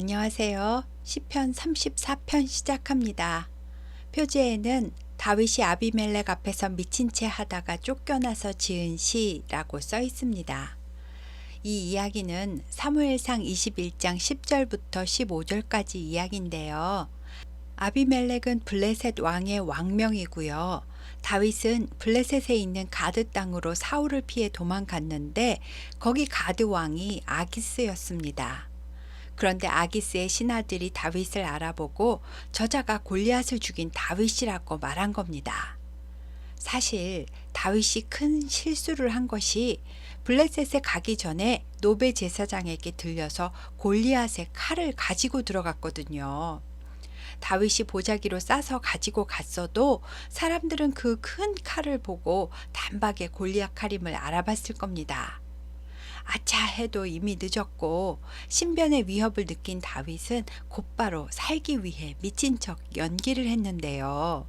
안녕하세요. 시편 34편 시작합니다. 표제에는 다윗이 아비멜렉 앞에서 미친 채 하다가 쫓겨나서 지은 시라고 써 있습니다. 이 이야기는 사무엘상 21장 10절부터 15절까지 이야기인데요. 아비멜렉은 블레셋 왕의 왕명이고요. 다윗은 블레셋에 있는 가드 땅으로 사울을 피해 도망갔는데 거기 가드 왕이 아기스였습니다. 그런데 아기스의 신하들이 다윗을 알아보고 저자가 골리앗을 죽인 다윗이라고 말한 겁니다. 사실 다윗이 큰 실수를 한 것이 블레셋에 가기 전에 노베 제사장에게 들려서 골리앗의 칼을 가지고 들어갔거든요. 다윗이 보자기로 싸서 가지고 갔어도 사람들은 그 큰 칼을 보고 단박에 골리앗 칼임을 알아봤을 겁니다. 아차 해도 이미 늦었고 신변의 위협을 느낀 다윗은 곧바로 살기 위해 미친 척 연기를 했는데요.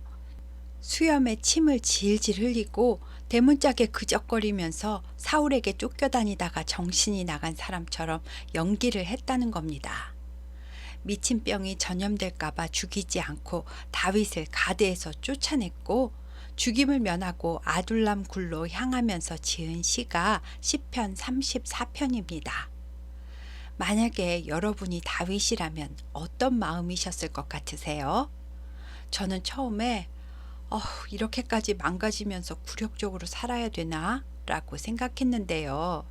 수염에 침을 질질 흘리고 대문짝에 그적거리면서 사울에게 쫓겨다니다가 정신이 나간 사람처럼 연기를 했다는 겁니다. 미친 병이 전염될까봐 죽이지 않고 다윗을 가드에서 쫓아냈고 죽임을 면하고 아둘람 굴로 향하면서 지은 시가 시편 34편입니다. 만약에 여러분이 다윗이라면 어떤 마음이셨을 것 같으세요? 저는 처음에 이렇게까지 망가지면서 굴욕적으로 살아야 되나? 라고 생각했는데요.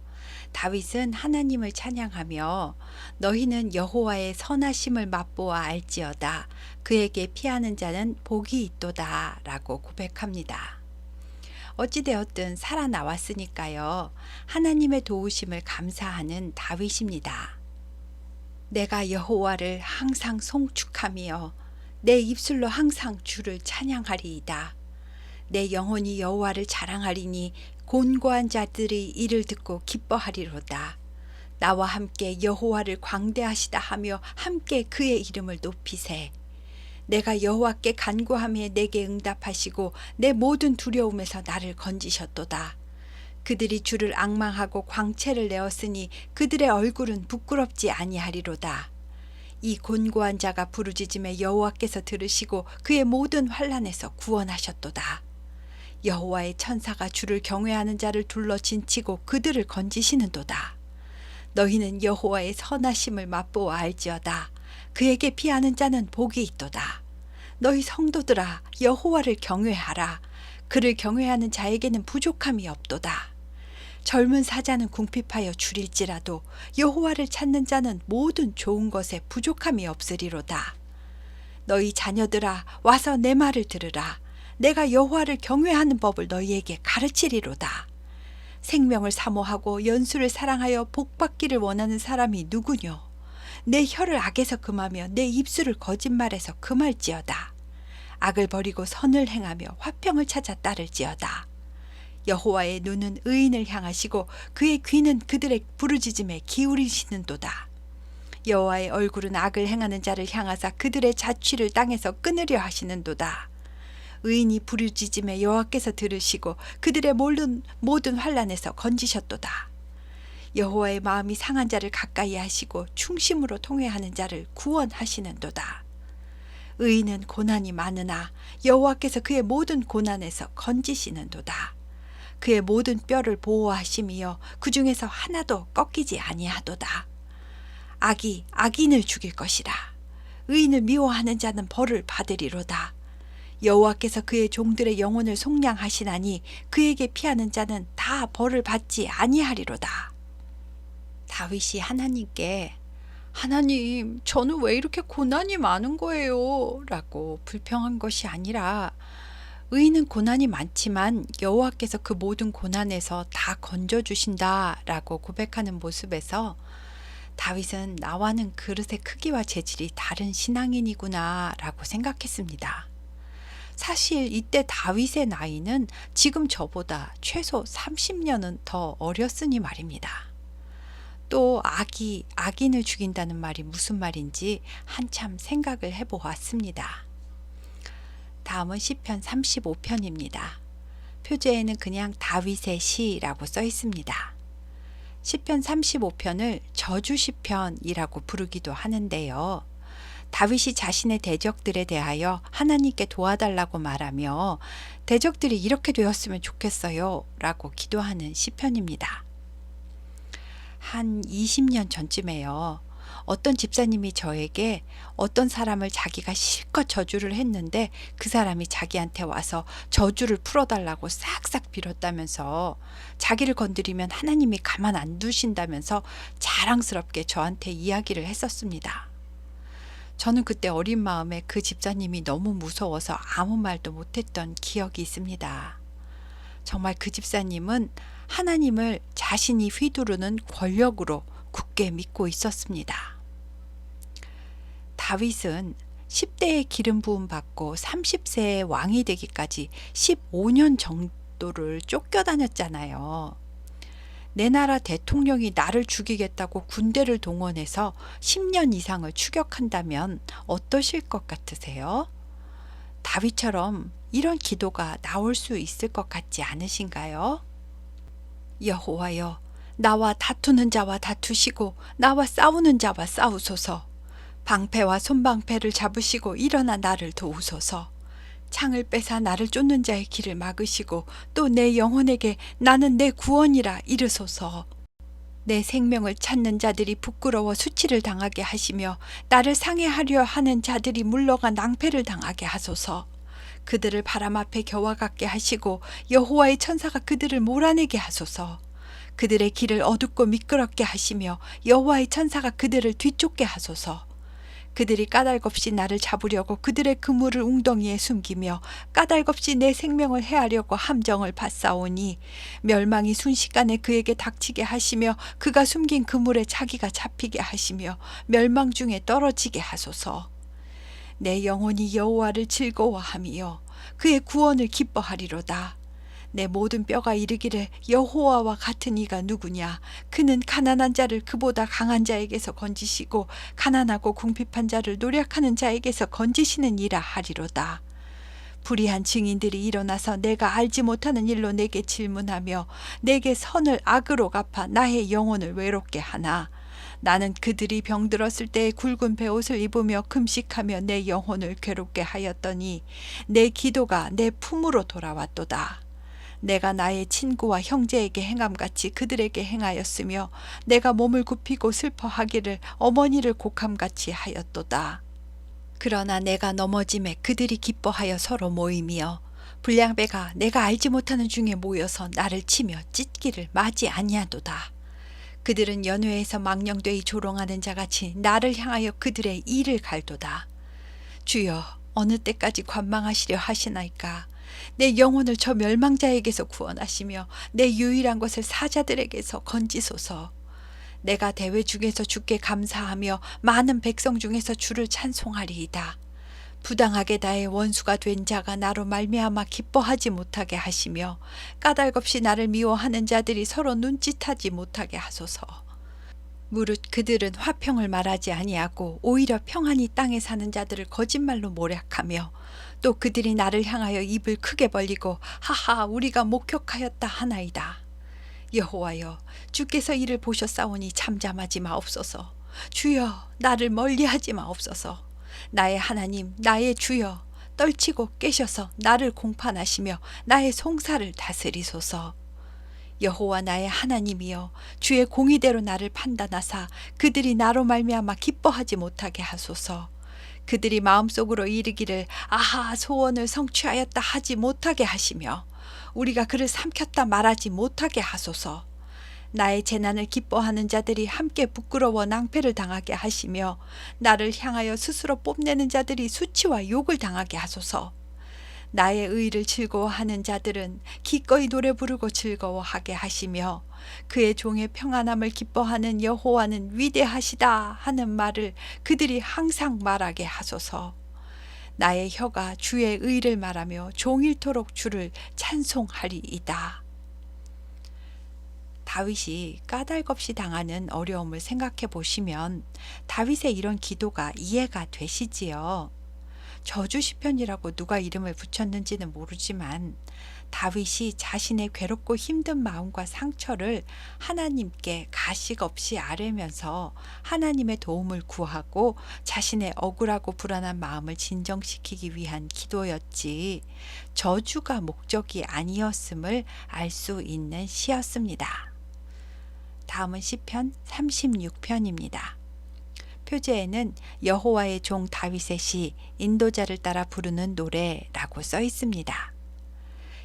다윗은 하나님을 찬양하며 너희는 여호와의 선하심을 맛보아 알지어다. 그에게 피하는 자는 복이 있도다. 라고 고백합니다. 어찌되었든 살아나왔으니까요. 하나님의 도우심을 감사하는 다윗입니다. 내가 여호와를 항상 송축하며 내 입술로 항상 주를 찬양하리이다. 내 영혼이 여호와를 자랑하리니 곤고한 자들이 이를 듣고 기뻐하리로다. 나와 함께 여호와를 광대하시다 하며 함께 그의 이름을 높이세. 내가 여호와께 간구하며 내게 응답하시고 내 모든 두려움에서 나를 건지셨도다. 그들이 주를 앙망하고 광채를 내었으니 그들의 얼굴은 부끄럽지 아니하리로다. 이 곤고한 자가 부르짖음에 여호와께서 들으시고 그의 모든 환난에서 구원하셨도다. 여호와의 천사가 주를 경외하는 자를 둘러 진치고 그들을 건지시는도다. 너희는 여호와의 선하심을 맛보아 알지어다. 그에게 피하는 자는 복이 있도다. 너희 성도들아 여호와를 경외하라. 그를 경외하는 자에게는 부족함이 없도다. 젊은 사자는 궁핍하여 줄일지라도 여호와를 찾는 자는 모든 좋은 것에 부족함이 없으리로다. 너희 자녀들아 와서 내 말을 들으라. 내가 여호와를 경외하는 법을 너희에게 가르치리로다. 생명을 사모하고 연수를 사랑하여 복받기를 원하는 사람이 누구뇨? 내 혀를 악에서 금하며 내 입술을 거짓말에서 금할지어다. 악을 버리고 선을 행하며 화평을 찾아 따를지어다. 여호와의 눈은 의인을 향하시고 그의 귀는 그들의 부르짖음에 기울이시는도다. 여호와의 얼굴은 악을 행하는 자를 향하사 그들의 자취를 땅에서 끊으려 하시는도다. 의인이 부르짖음에 여호와께서 들으시고 그들의 모든 환난에서 건지셨도다. 여호와의 마음이 상한 자를 가까이 하시고 충심으로 통회하는 자를 구원하시는도다. 의인은 고난이 많으나 여호와께서 그의 모든 고난에서 건지시는도다. 그의 모든 뼈를 보호하심이여 그 중에서 하나도 꺾이지 아니하도다. 악이 악인을 죽일 것이라. 의인을 미워하는 자는 벌을 받으리로다. 여호와께서 그의 종들의 영혼을 속량하시나니 그에게 피하는 자는 다 벌을 받지 아니하리로다. 다윗이 하나님께 하나님, 저는 왜 이렇게 고난이 많은 거예요? 라고 불평한 것이 아니라 의인은 고난이 많지만 여호와께서 그 모든 고난에서 다 건져주신다 라고 고백하는 모습에서 다윗은 나와는 그릇의 크기와 재질이 다른 신앙인이구나 라고 생각했습니다. 사실 이때 다윗의 나이는 지금 저보다 최소 30년은 더 어렸으니 말입니다. 또 악인을 죽인다는 말이 무슨 말인지 한참 생각을 해보았습니다. 다음은 시편 35편입니다. 표제에는 그냥 다윗의 시라고 써 있습니다. 시편 35편을 저주 시편이라고 부르기도 하는데요. 다윗이 자신의 대적들에 대하여 하나님께 도와달라고 말하며 대적들이 이렇게 되었으면 좋겠어요 라고 기도하는 시편입니다. 한 20년 전쯤에요. 어떤 집사님이 저에게 어떤 사람을 자기가 실컷 저주를 했는데 그 사람이 자기한테 와서 저주를 풀어달라고 싹싹 빌었다면서 자기를 건드리면 하나님이 가만 안 두신다면서 자랑스럽게 저한테 이야기를 했었습니다. 저는 그때 어린 마음에 그 집사님이 너무 무서워서 아무 말도 못했던 기억이 있습니다. 정말 그 집사님은 하나님을 자신이 휘두르는 권력으로 굳게 믿고 있었습니다. 다윗은 10대에 기름 부음 받고 30세에 왕이 되기까지 15년 정도를 쫓겨다녔잖아요. 내 나라 대통령이 나를 죽이겠다고 군대를 동원해서 10년 이상을 추격한다면 어떠실 것 같으세요? 다윗처럼 이런 기도가 나올 수 있을 것 같지 않으신가요? 여호와여, 나와 다투는 자와 다투시고 나와 싸우는 자와 싸우소서. 방패와 손방패를 잡으시고 일어나 나를 도우소서. 창을 빼사 나를 쫓는 자의 길을 막으시고 또 내 영혼에게 나는 내 구원이라 이르소서. 내 생명을 찾는 자들이 부끄러워 수치를 당하게 하시며 나를 상해하려 하는 자들이 물러가 낭패를 당하게 하소서. 그들을 바람 앞에 겨와 같게 하시고 여호와의 천사가 그들을 몰아내게 하소서. 그들의 길을 어둡고 미끄럽게 하시며 여호와의 천사가 그들을 뒤쫓게 하소서. 그들이 까닭없이 나를 잡으려고 그들의 그물을 웅덩이에 숨기며 까닭없이 내 생명을 해하려고 함정을 받사오니 멸망이 순식간에 그에게 닥치게 하시며 그가 숨긴 그물에 자기가 잡히게 하시며 멸망 중에 떨어지게 하소서. 내 영혼이 여호와를 즐거워하며 그의 구원을 기뻐하리로다. 내 모든 뼈가 이르기를 여호와와 같은 이가 누구냐. 그는 가난한 자를 그보다 강한 자에게서 건지시고 가난하고 궁핍한 자를 노력하는 자에게서 건지시는 이라 하리로다. 불의한 증인들이 일어나서 내가 알지 못하는 일로 내게 질문하며 내게 선을 악으로 갚아 나의 영혼을 외롭게 하나. 나는 그들이 병들었을 때에 굵은 베옷을 입으며 금식하며 내 영혼을 괴롭게 하였더니 내 기도가 내 품으로 돌아왔도다. 내가 나의 친구와 형제에게 행함같이 그들에게 행하였으며 내가 몸을 굽히고 슬퍼하기를 어머니를 곡함같이 하였도다. 그러나 내가 넘어짐에 그들이 기뻐하여 서로 모이며 불량배가 내가 알지 못하는 중에 모여서 나를 치며 찢기를 마지 아니하도다. 그들은 연회에서 망령되이 조롱하는 자같이 나를 향하여 그들의 이를 갈도다. 주여, 어느 때까지 관망하시려 하시나이까. 내 영혼을 저 멸망자에게서 구원하시며 내 유일한 것을 사자들에게서 건지소서. 내가 대회 중에서 주께 감사하며 많은 백성 중에서 주를 찬송하리이다. 부당하게 나의 원수가 된 자가 나로 말미암아 기뻐하지 못하게 하시며 까닭없이 나를 미워하는 자들이 서로 눈짓하지 못하게 하소서. 무릇 그들은 화평을 말하지 아니하고 오히려 평안히 땅에 사는 자들을 거짓말로 모략하며 또 그들이 나를 향하여 입을 크게 벌리고 하하 우리가 목격하였다 하나이다. 여호와여, 주께서 이를 보셨사오니 잠잠하지 마옵소서. 주여, 나를 멀리하지 마옵소서. 나의 하나님, 나의 주여, 떨치고 깨셔서 나를 공판하시며 나의 송사를 다스리소서. 여호와 나의 하나님이여, 주의 공의대로 나를 판단하사 그들이 나로 말미암아 기뻐하지 못하게 하소서. 그들이 마음속으로 이르기를 아하 소원을 성취하였다 하지 못하게 하시며 우리가 그를 삼켰다 말하지 못하게 하소서. 나의 재난을 기뻐하는 자들이 함께 부끄러워 낭패를 당하게 하시며 나를 향하여 스스로 뽐내는 자들이 수치와 욕을 당하게 하소서. 나의 의를 즐거워하는 자들은 기꺼이 노래 부르고 즐거워하게 하시며 그의 종의 평안함을 기뻐하는 여호와는 위대하시다 하는 말을 그들이 항상 말하게 하소서. 나의 혀가 주의 의를 말하며 종일토록 주를 찬송하리이다. 다윗이 까닭없이 당하는 어려움을 생각해 보시면 다윗의 이런 기도가 이해가 되시지요. 저주 시편이라고 누가 이름을 붙였는지는 모르지만 다윗이 자신의 괴롭고 힘든 마음과 상처를 하나님께 가식 없이 아뢰면서 하나님의 도움을 구하고 자신의 억울하고 불안한 마음을 진정시키기 위한 기도였지 저주가 목적이 아니었음을 알 수 있는 시였습니다. 다음은 시편 36편입니다. 표제에는 여호와의 종 다윗의 시 인도자를 따라 부르는 노래라고 써 있습니다.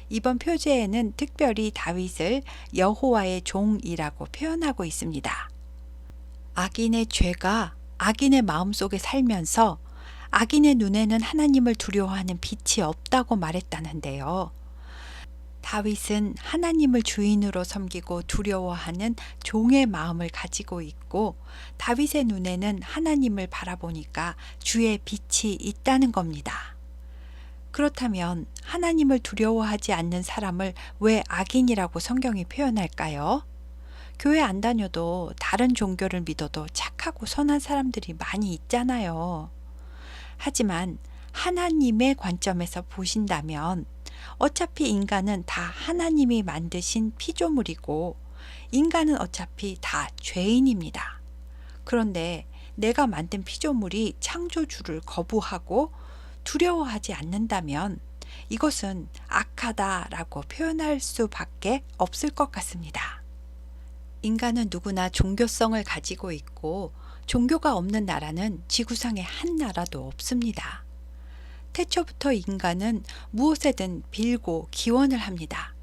이번 표제에는 특별히 다윗을 여호와의 종이라고 표현하고 있습니다. 악인의 죄가 악인의 마음속에 살면서 악인의 눈에는 하나님을 두려워하는 빛이 없다고 말했다는데요. 다윗은 하나님을 주인으로 섬기고 두려워하는 종의 마음을 가지고 있고 다윗의 눈에는 하나님을 바라보니까 주의 빛이 있다는 겁니다. 그렇다면 하나님을 두려워하지 않는 사람을 왜 악인이라고 성경이 표현할까요? 교회 안 다녀도 다른 종교를 믿어도 착하고 선한 사람들이 많이 있잖아요. 하지만 하나님의 관점에서 보신다면 어차피 인간은 다 하나님이 만드신 피조물이고 인간은 어차피 다 죄인입니다. 그런데 내가 만든 피조물이 창조주를 거부하고 두려워하지 않는다면 이것은 악하다라고 표현할 수밖에 없을 것 같습니다. 인간은 누구나 종교성을 가지고 있고 종교가 없는 나라는 지구상에 한 나라도 없습니다. 태초부터 인간은 무엇에든 빌고 기원을 합니다.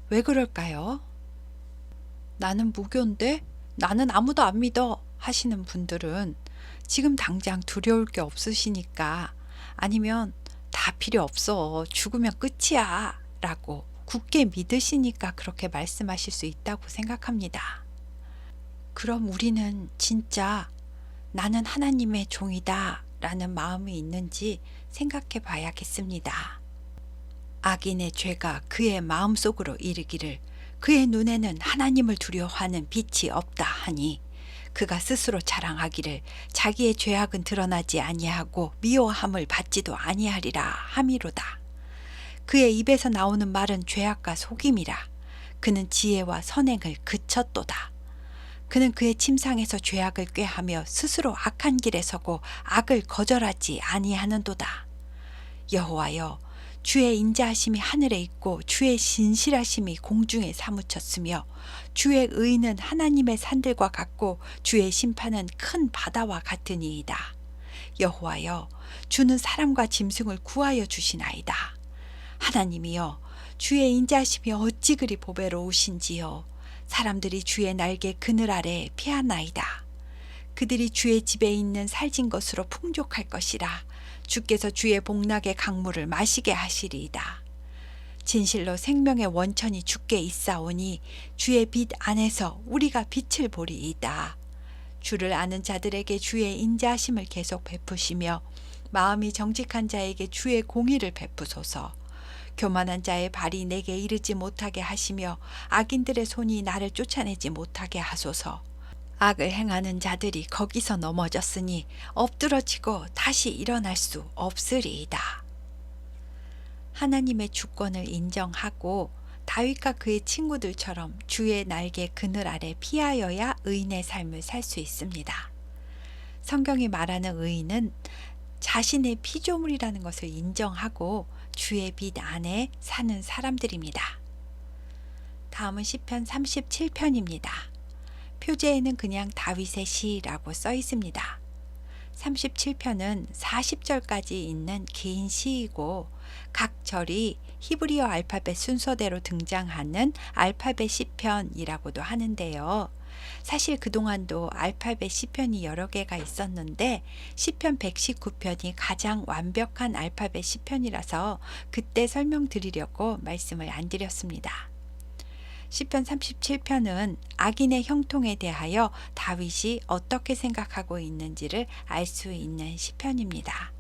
왜 그럴까요? 나는 무교인데 나는 아무도 안 믿어 하시는 분들은 지금 당장 두려울 게 없으시니까 아니면 다 필요 없어 죽으면 끝이야 라고 굳게 믿으시니까 그렇게 말씀하실 수 있다고 생각합니다. 그럼 우리는 진짜 나는 하나님의 종이다 라는 마음이 있는지 생각해 봐야겠습니다. 악인의 죄가 그의 마음속으로 이르기를 그의 눈에는 하나님을 두려워하는 빛이 없다 하니 그가 스스로 자랑하기를 자기의 죄악은 드러나지 아니하고 미워함을 받지도 아니하리라 함이로다. 그의 입에서 나오는 말은 죄악과 속임이라. 그는 지혜와 선행을 그쳤도다. 그는 그의 침상에서 죄악을 꾀하며 스스로 악한 길에 서고 악을 거절하지 아니하는도다. 여호와여, 주의 인자하심이 하늘에 있고 주의 신실하심이 공중에 사무쳤으며 주의 의는 하나님의 산들과 같고 주의 심판은 큰 바다와 같으니이다. 여호와여, 주는 사람과 짐승을 구하여 주시나이다. 하나님이여, 주의 인자하심이 어찌 그리 보배로우신지요. 사람들이 주의 날개 그늘 아래 피하나이다. 그들이 주의 집에 있는 살진 것으로 풍족할 것이라. 주께서 주의 복락의 강물을 마시게 하시리이다. 진실로 생명의 원천이 주께 있사오니 주의 빛 안에서 우리가 빛을 보리이다. 주를 아는 자들에게 주의 인자하심을 계속 베푸시며 마음이 정직한 자에게 주의 공의를 베푸소서. 교만한 자의 발이 내게 이르지 못하게 하시며 악인들의 손이 나를 쫓아내지 못하게 하소서. 악을 행하는 자들이 거기서 넘어졌으니 엎드러지고 다시 일어날 수 없으리이다. 하나님의 주권을 인정하고 다윗과 그의 친구들처럼 주의 날개 그늘 아래 피하여야 의인의 삶을 살 수 있습니다. 성경이 말하는 의인은 자신의 피조물이라는 것을 인정하고 주의 빛 안에 사는 사람들입니다. 다음은 시편 37편입니다. 표제에는 그냥 다윗의 시라고 써 있습니다. 37편은 40절까지 있는 긴 시이고 각 절이 히브리어 알파벳 순서대로 등장하는 알파벳 시편이라고도 하는데요. 사실 그동안도 알파벳 시편이 여러 개가 있었는데 시편 119편이 가장 완벽한 알파벳 시편이라서 그때 설명드리려고 말씀을 안 드렸습니다. 시편 37편은 악인의 형통에 대하여 다윗이 어떻게 생각하고 있는지를 알 수 있는 시편입니다.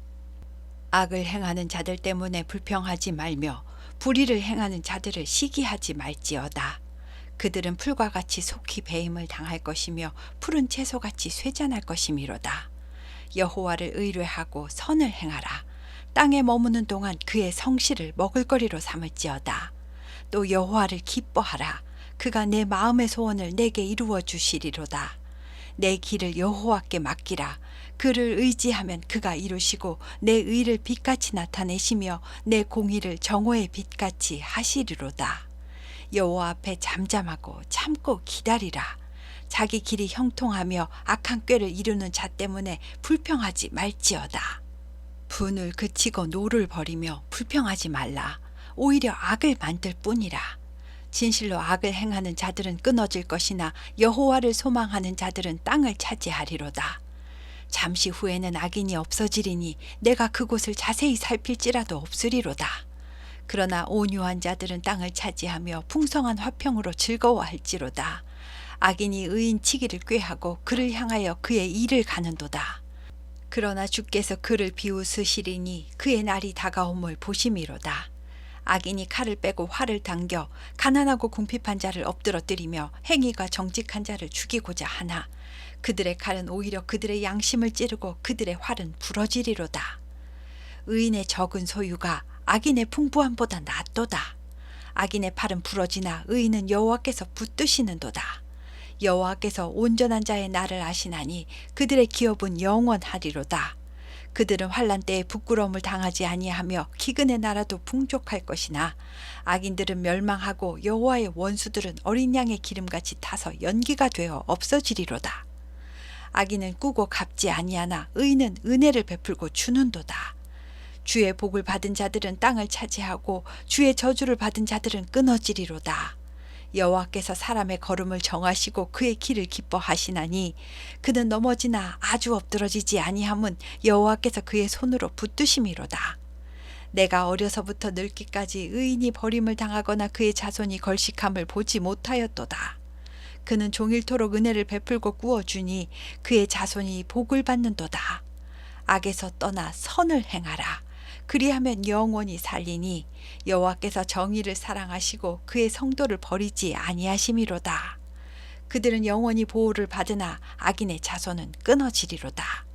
악을 행하는 자들 때문에 불평하지 말며 불의를 행하는 자들을 시기하지 말지어다. 그들은 풀과 같이 속히 배임을 당할 것이며 푸른 채소같이 쇠잔할 것이미로다. 여호와를 의뢰하고 선을 행하라. 땅에 머무는 동안 그의 성실을 먹을거리로 삼을지어다. 또 여호와를 기뻐하라. 그가 내 마음의 소원을 내게 이루어 주시리로다. 내 길을 여호와께 맡기라. 그를 의지하면 그가 이루시고 내 의를 빛같이 나타내시며 내 공의를 정오의 빛같이 하시리로다. 여호와 앞에 잠잠하고 참고 기다리라. 자기 길이 형통하며 악한 꾀를 이루는 자 때문에 불평하지 말지어다. 분을 그치고 노를 버리며 불평하지 말라. 오히려 악을 만들 뿐이라. 진실로 악을 행하는 자들은 끊어질 것이나 여호와를 소망하는 자들은 땅을 차지하리로다. 잠시 후에는 악인이 없어지리니 내가 그곳을 자세히 살필지라도 없으리로다. 그러나 온유한 자들은 땅을 차지하며 풍성한 화평으로 즐거워할지로다. 악인이 의인 치기를 꾀하고 그를 향하여 그의 일을 가는도다. 그러나 주께서 그를 비웃으시리니 그의 날이 다가옴을 보심이로다. 악인이 칼을 빼고 활을 당겨 가난하고 궁핍한 자를 엎드러뜨리며 행위가 정직한 자를 죽이고자 하나 그들의 칼은 오히려 그들의 양심을 찌르고 그들의 활은 부러지리로다. 의인의 적은 소유가 악인의 풍부함보다 낫도다. 악인의 팔은 부러지나 의인은 여호와께서 붙드시는도다. 여호와께서 온전한 자의 날을 아시나니 그들의 기업은 영원하리로다. 그들은 환난 때에 부끄러움을 당하지 아니하며 기근의 나라도 풍족할 것이나 악인들은 멸망하고 여호와의 원수들은 어린 양의 기름같이 타서 연기가 되어 없어지리로다. 악인은 꾸고 갚지 아니하나 의인은 은혜를 베풀고 주는도다. 주의 복을 받은 자들은 땅을 차지하고 주의 저주를 받은 자들은 끊어지리로다. 여호와께서 사람의 걸음을 정하시고 그의 길을 기뻐하시나니 그는 넘어지나 아주 엎드러지지 아니함은 여호와께서 그의 손으로 붙드심이로다. 내가 어려서부터 늙기까지 의인이 버림을 당하거나 그의 자손이 걸식함을 보지 못하였도다. 그는 종일토록 은혜를 베풀고 꾸어주니 그의 자손이 복을 받는도다. 악에서 떠나 선을 행하라. 그리하면 영원히 살리니 여호와께서 정의를 사랑하시고 그의 성도를 버리지 아니하심이로다. 그들은 영원히 보호를 받으나 악인의 자손은 끊어지리로다.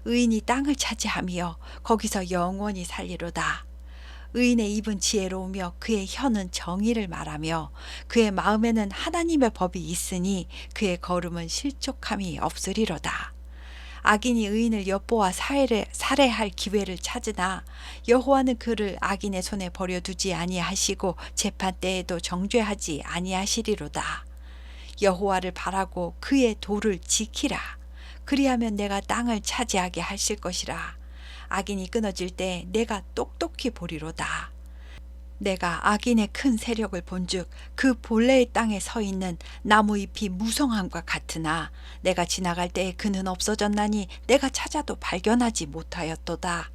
의인이 땅을 차지하며 거기서 영원히 살리로다. 의인의 입은 지혜로우며 그의 혀는 정의를 말하며 그의 마음에는 하나님의 법이 있으니 그의 걸음은 실족함이 없으리로다. 악인이 의인을 엿보아 살해할 기회를 찾으나 여호와는 그를 악인의 손에 버려두지 아니하시고 재판 때에도 정죄하지 아니하시리로다. 여호와를 바라고 그의 도를 지키라. 그리하면 내가 땅을 차지하게 하실 것이라. 악인이 끊어질 때 내가 똑똑히 보리로다. 내가 악인의 큰 세력을 본즉 그 본래의 땅에 서 있는 나무 잎이 무성함과 같으나 내가 지나갈 때에 그는 없어졌나니 내가 찾아도 발견하지 못하였도다.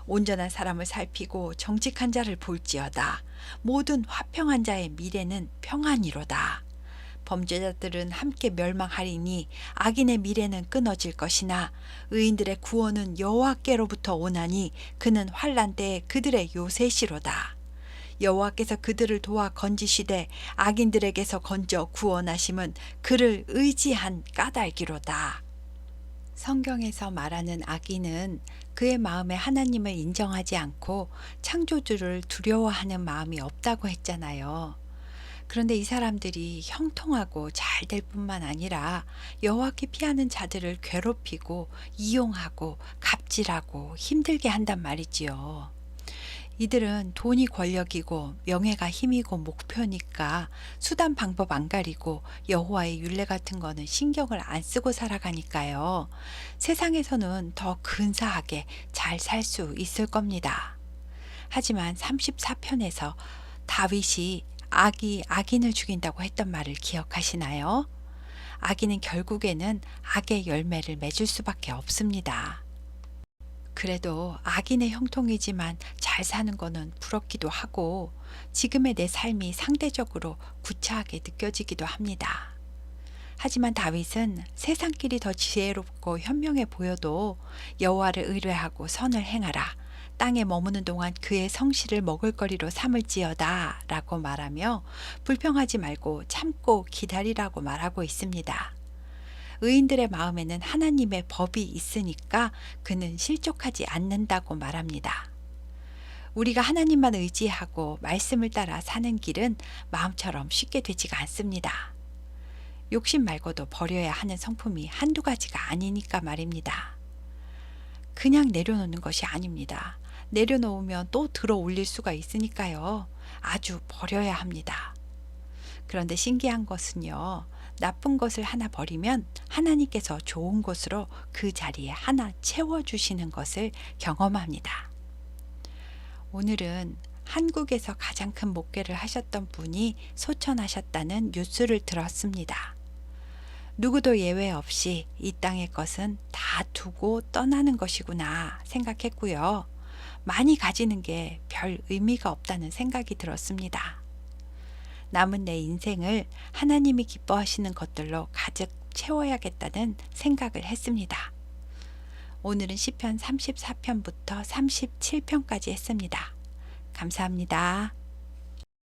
온전한 사람을 살피고 정직한 자를 볼지어다. 모든 화평한 자의 미래는 평안이로다. 범죄자들은 함께 멸망하리니 악인의 미래는 끊어질 것이나 의인들의 구원은 여호와께로부터 오나니 그는 환난 때에 그들의 요새시로다. 여호와께서 그들을 도와 건지시되 악인들에게서 건져 구원하심은 그를 의지한 까닭이로다. 성경에서 말하는 악인은 그의 마음에 하나님을 인정하지 않고 창조주를 두려워하는 마음이 없다고 했잖아요. 그런데 이 사람들이 형통하고 잘 될 뿐만 아니라 여호와께 피하는 자들을 괴롭히고 이용하고 갑질하고 힘들게 한단 말이지요. 이들은 돈이 권력이고 명예가 힘이고 목표니까 수단 방법 안 가리고 여호와의 율례 같은 거는 신경을 안 쓰고 살아가니까요. 세상에서는 더 근사하게 잘 살 수 있을 겁니다. 하지만 34편에서 다윗이 악이 악인을 죽인다고 했던 말을 기억하시나요? 악인은 결국에는 악의 열매를 맺을 수밖에 없습니다. 그래도 악인의 형통이지만 잘 사는 거는 부럽기도 하고 지금의 내 삶이 상대적으로 구차하게 느껴지기도 합니다. 하지만 다윗은 세상길이 더 지혜롭고 현명해 보여도 여호와를 의뢰하고 선을 행하라. 땅에 머무는 동안 그의 성실을 먹을거리로 삼을지어다 라고 말하며 불평하지 말고 참고 기다리라고 말하고 있습니다. 의인들의 마음에는 하나님의 법이 있으니까 그는 실족하지 않는다고 말합니다. 우리가 하나님만 의지하고 말씀을 따라 사는 길은 마음처럼 쉽게 되지가 않습니다. 욕심 말고도 버려야 하는 성품이 한두 가지가 아니니까 말입니다. 그냥 내려놓는 것이 아닙니다. 내려놓으면 또 들어 올릴 수가 있으니까요. 아주 버려야 합니다. 그런데 신기한 것은요. 나쁜 것을 하나 버리면 하나님께서 좋은 것으로 그 자리에 하나 채워주시는 것을 경험합니다. 오늘은 한국에서 가장 큰 목회를 하셨던 분이 소천하셨다는 뉴스를 들었습니다. 누구도 예외 없이 이 땅의 것은 다 두고 떠나는 것이구나 생각했고요. 많이 가지는 게 별 의미가 없다는 생각이 들었습니다. 남은 내 인생을 하나님이 기뻐하시는 것들로 가득 채워야겠다는 생각을 했습니다. 오늘은 시편 34편부터 37편까지 했습니다. 감사합니다.